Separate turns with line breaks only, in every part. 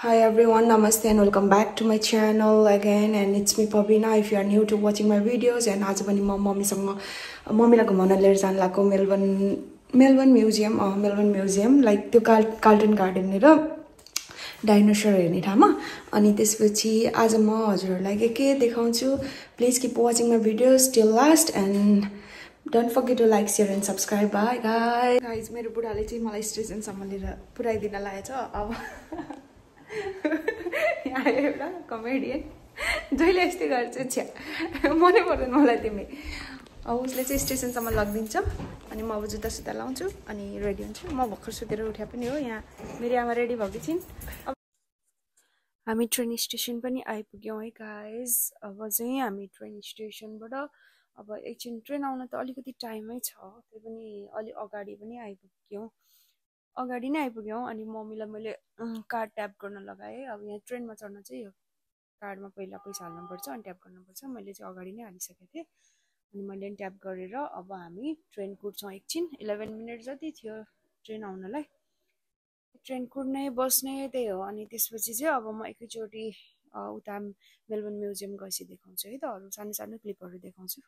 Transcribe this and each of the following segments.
Hi everyone, namaste and welcome back to my channel again, and it's me Pavina if you are new to watching my videos. And आज पनि म मम्मीलाई घुमाउन लिएर जान लाग्यो मेलबर्न म्युजियम लाइक त्यो कार्ल्टन गार्डन र डाइनोसर हेर्ने ठाउँमा। अनि त्यसपछि आज म हजुरहरुलाई के देखाउँछु। Please keep watching my videos till last and don't forget to like share and subscribe. Bye guys. मेरो बुढाले चाहिँ मलाई स्टेसनसम्म लिएर पुर्याइदिन लागेछ। अब यहाँ एउटा कमेडियन जहिले यस्तै गर्छ छ्या मनै पर्दैन मलाई तिमी। अब उसले चाहिँ स्टेसनसम्म लगिदिन्छ अनि म अब जुत्ता सुत्ता लाउँछु अनि रेडी हुन्छु। म भर्खर सुतेर उठ्या पनि हो। यहाँ मेरो आमा रेडी भएकी छिन्। अब हामी ट्रेन स्टेसन पनि आइपुग्यौँ है गाइज। अब चाहिँ हामी ट्रेन स्टेसनबाट अब एकछिन ट्रेन आउन त अलिकति टाइमै छ, त्यही पनि अलि अगाडि पनि आइपुग्यौँ अनि मम्मीलाई मैले कार्ड ट्याप गर्न लगाएँ। अब यहाँ ट्रेनमा चढ्न चाहिँ यो कार्डमा पहिला पैसा हाल्नुपर्छ अनि ट्याप गर्नुपर्छ। मैले चाहिँ अगाडि नै हालिसकेको थिएँ अनि मैले ट्याप गरेर अब हामी ट्रेन कुर्छौँ। एकछिन 11 मिनट जति थियो ट्रेन आउनलाई। ट्रेन कुर्ने बस्ने त्यही हो। अनि त्यसपछि चाहिँ अब म एकैचोटि उता मेलबर्न म्युजियम गएपछि देखाउँछु है त। अरू सानो सानो क्लिपहरू देखाउँछु।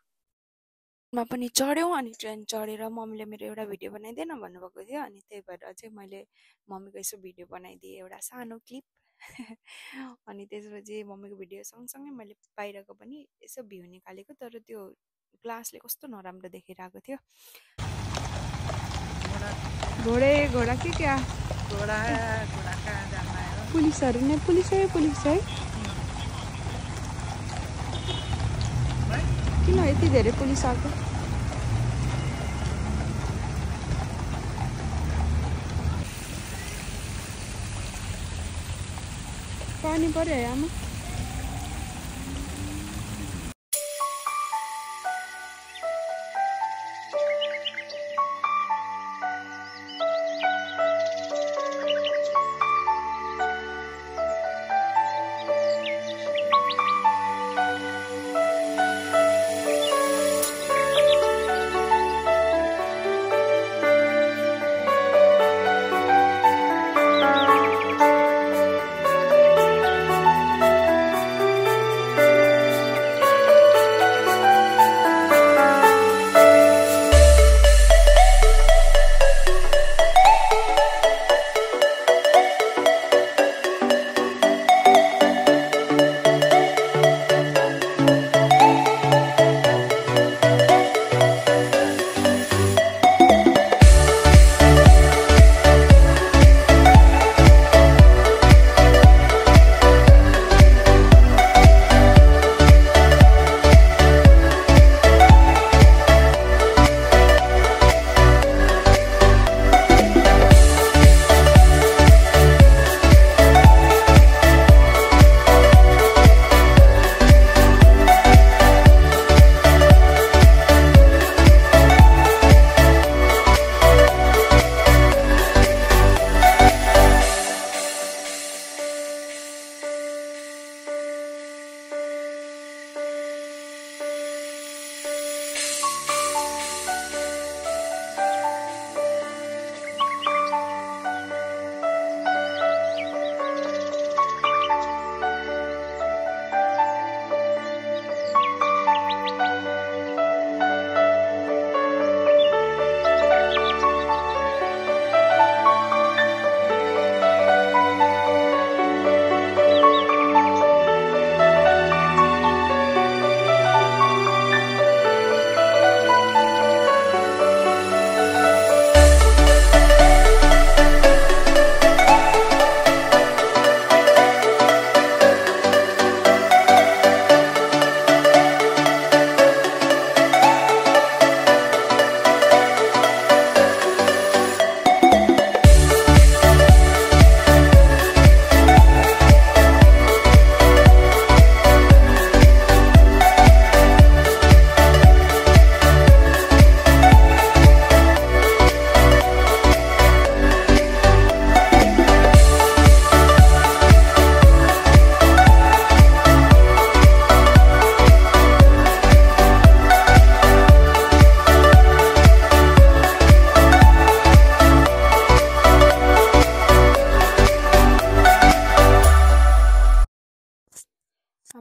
मा पनि चढ्यौँ अनि ट्रेन चढेर मम्मीले मेरो एउटा भिडियो बनाइदेन भन्नुभएको थियो अनि त्यही भएर चाहिँ मैले मम्मीको यसो भिडियो बनाइदिएँ एउटा सानो क्लिप। अनि त्यसपछि मम्मीको भिडियो सँगसँगै मैले बाहिरको पनि यसो भ्यू निकालेको, तर त्यो ग्लासले कस्तो नराम्रो देखिरहेको थियो। घोडा के क्या घोडा कहाँ जान्छ? पुलिसहरू नै पुलिस है। किन यति धेरै पुलिस आएको? पानी पर्यो है आमा?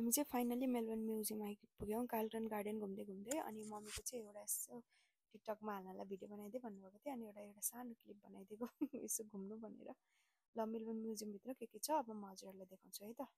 हामी चाहिँ फाइनली मेलबर्न म्युजियम आइपुग्यौँ गार्डन घुम्दै घुम्दै। अनि मम्मीको चाहिँ एउटा यसो टिकटकमा हाल्नलाई भिडियो बनाइदिए भन्नुभएको थियो, अनि एउटा सानो क्लिप बनाइदिएको यसो घुम्नु भनेर। ल मेलबर्न म्युजियमभित्र के छ अब म हजुरहरूलाई देखाउँछु है त।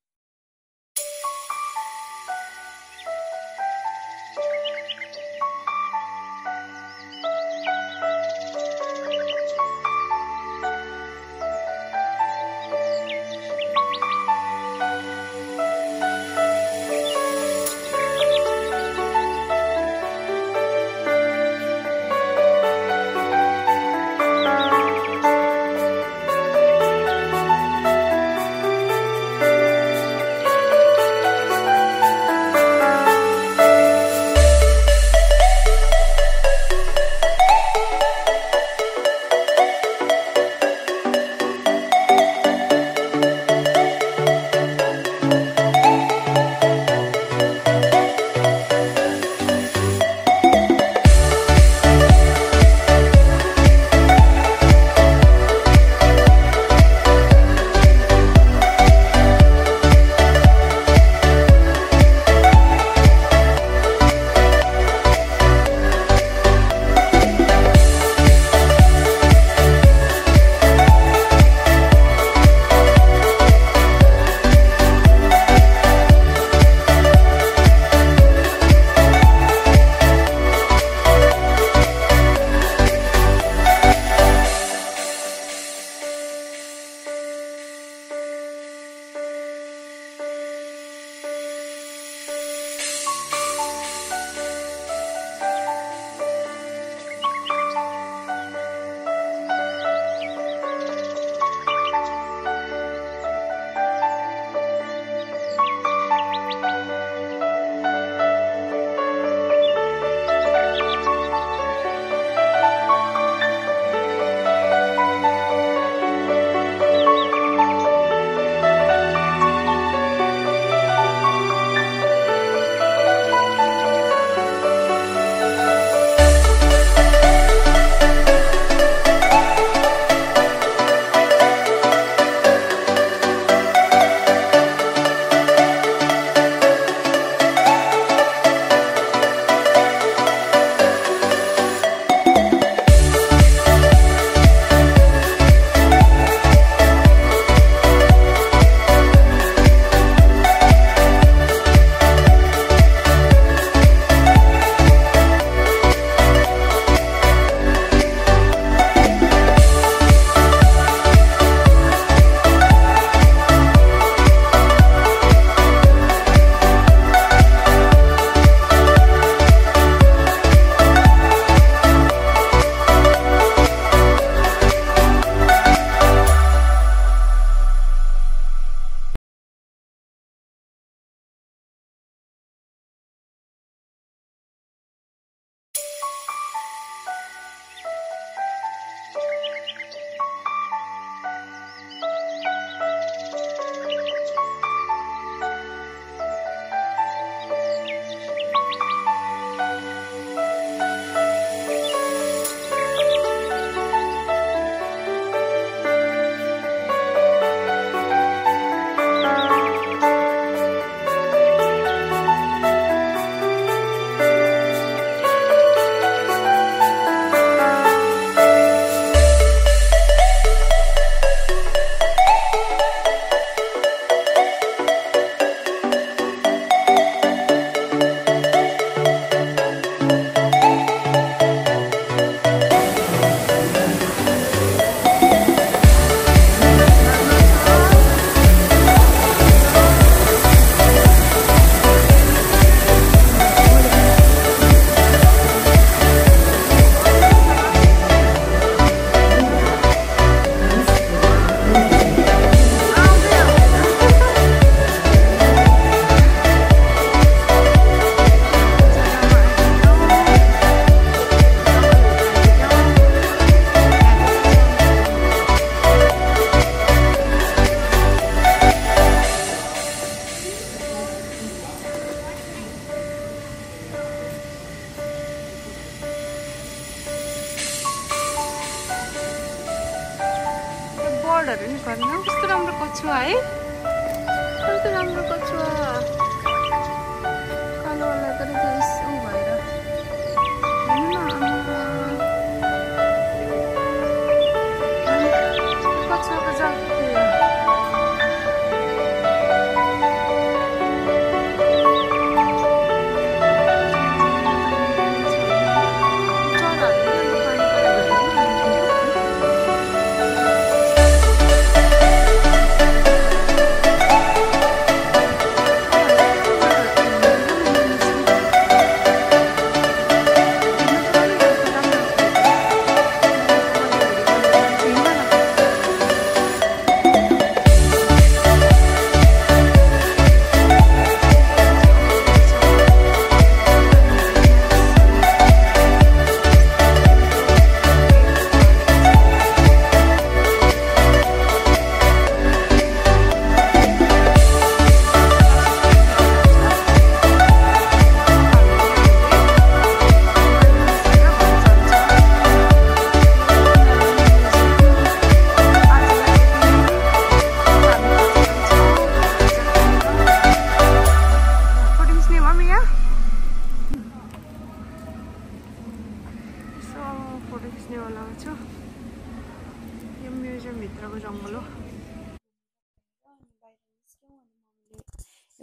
बर्डहरु नि गर्नु कस्तो राम्रो कछुवा है कस्तो राम्रो कछुवा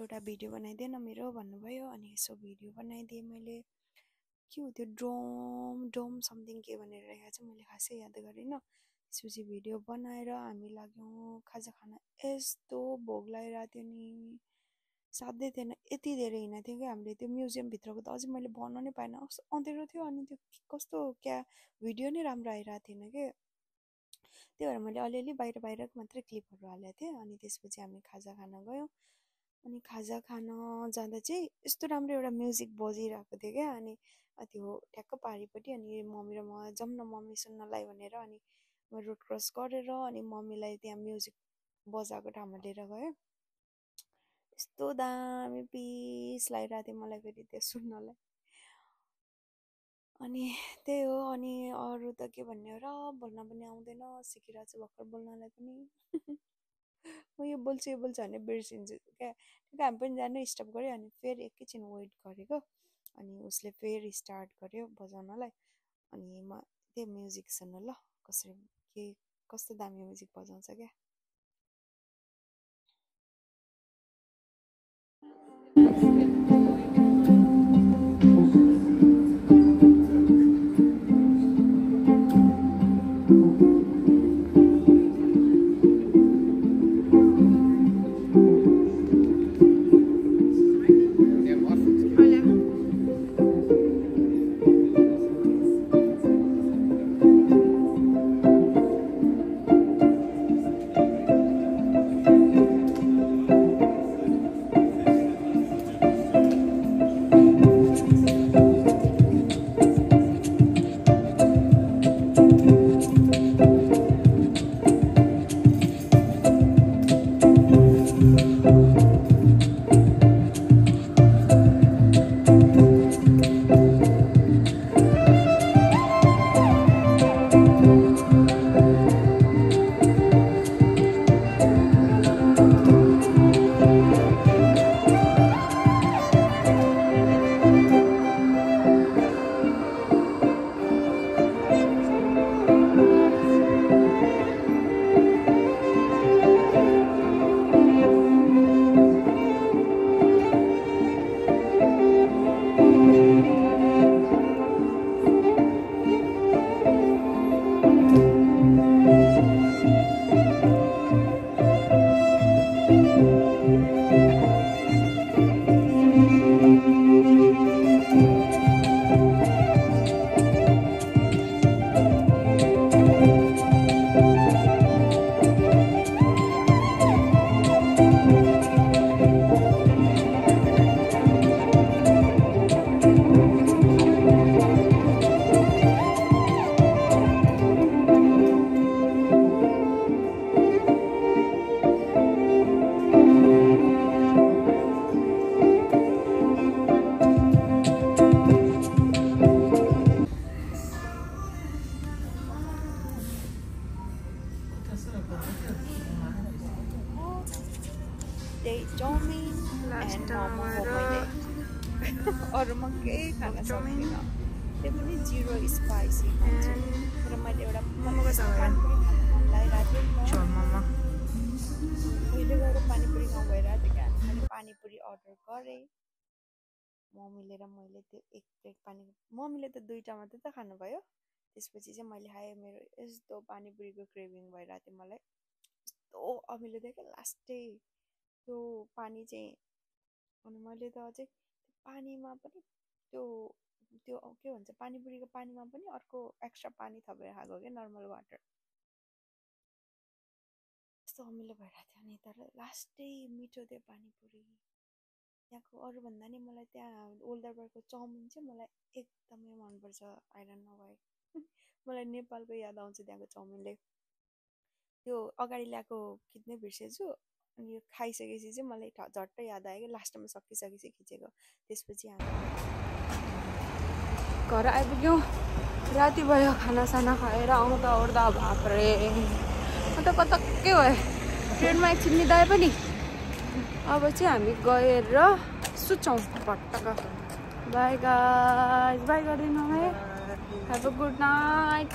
एउटा भिडियो बनाइदिए न मेरो भन्नुभयो अनि यसो भिडियो बनाइदिएँ मैले। के हो त्यो डोम समथिङ के भनेर राखेको छ मैले खासै याद गरिनँ। त्यसपछि भिडियो बनाएर हामी लाग्यौँ खाजा खान। यस्तो भोग लागिरहेको थियो नि, साध्यै थिएन। यति धेरै हिँडेको थियो कि हामीले त्यो म्युजियमभित्रको त अझै मैले बनाउनै पाएन, अँध्यारो थियो। अनि त्यो कस्तो भिडियो नै राम्रो आइरहेको थिएन कि, त्यही भएर मैले अलिअलि बाहिरको मात्रै क्लिपहरू हालेको थिएँ। अनि त्यसपछि हामी खाजा खान गयौँ। अनि खाजा खान जाँदा चाहिँ यस्तो राम्रो एउटा म्युजिक बजिरहेको थियो क्या। अनि त्यो ठ्याक्क पारिपट्टि। अनि मम्मी र म जाउँ न मम्मी सुन्नलाई भनेर अनि म रोड क्रस गरेर अनि मम्मीलाई त्यहाँ म्युजिक बजाएको ठाउँमा लिएर गएँ। यस्तो दामी पिस लागिरहेको थियो मलाई फेरि त्यो सुन्नलाई। अनि त्यही हो। अनि अरू त के भन्ने हो र, बोल्न पनि आउँदैन, सिकिरहेको छु भर्खर बोल्नलाई पनि। म यो बोल्छु भने बिर्सिन्छु क्या। हामी पनि जानु स्टप गऱ्यो अनि फेरि एकैछिन वेट गरेको। अनि उसले फेरि स्टार्ट गर्यो बजाउनलाई। अनि म त्यही म्युजिक सुन्नु ल कसरी कस्तो दामी म्युजिक बजाउँछ क्या। चाउमिन एन्ड मोमो मैले अरूमा केही खान सक्दिनँ, त्यो पनि 0 स्पाइसी खान्छु। तर मैले एउटा मोमोको पानीपुरी खान मन लागिरहेको थियो नि त, मैले गएर पानीपुरी खाउँ भइरहेको थियो क्या। मैले पानीपुरी अर्डर गरेँ, मम्मीले र मैले त्यो एक प्लेट पानी, मम्मीले त 2टा मात्रै त खानुभयो। त्यसपछि चाहिँ मैले खाएँ। मेरो यस्तो पानीपुरीको क्रेभिङ भइरहेको थियो मलाई, यस्तो अमिलो थियो क्या लास्टै त्यो पानी चाहिँ। अनि मैले त अझै पानीमा पनि त्यो के भन्छ पानीपुरीको पानीमा पनि अर्को एक्स्ट्रा पानी थपेर खाएको क्या, नर्मल वाटर। यस्तो अमिलो भइरहेको थियो नि, तर लास्टै मिठो थियो पानीपुरी। त्यहाँको अरूभन्दा नि मलाई त्यहाँ ओल्ड दरबारको चाउमिन चाहिँ मलाई एकदमै मनपर्छ। I don't know why. मलाई नेपालको याद आउँछ त्यहाँको चाउमिनले। त्यो अगाडि ल्याएको खिच्नै बिर्सेछु। अनि यो खाइसकेपछि चाहिँ मलाई झट्ट याद आयो कि लास्टमा सकिसकेपछि खिचेको। त्यसपछि हामी घर आइपुग्यौँ, राति भयो। खानासाना खाएर आउँदा ओर्दा बाफ्रे अन्त कतक्कै भयो। ट्रेनमा एकछिन निदाए पनि। अब चाहिँ हामी गएर सुत्छौँ भट्टक। बाई गाइज, बाई गरिदिनु है। Have a good night.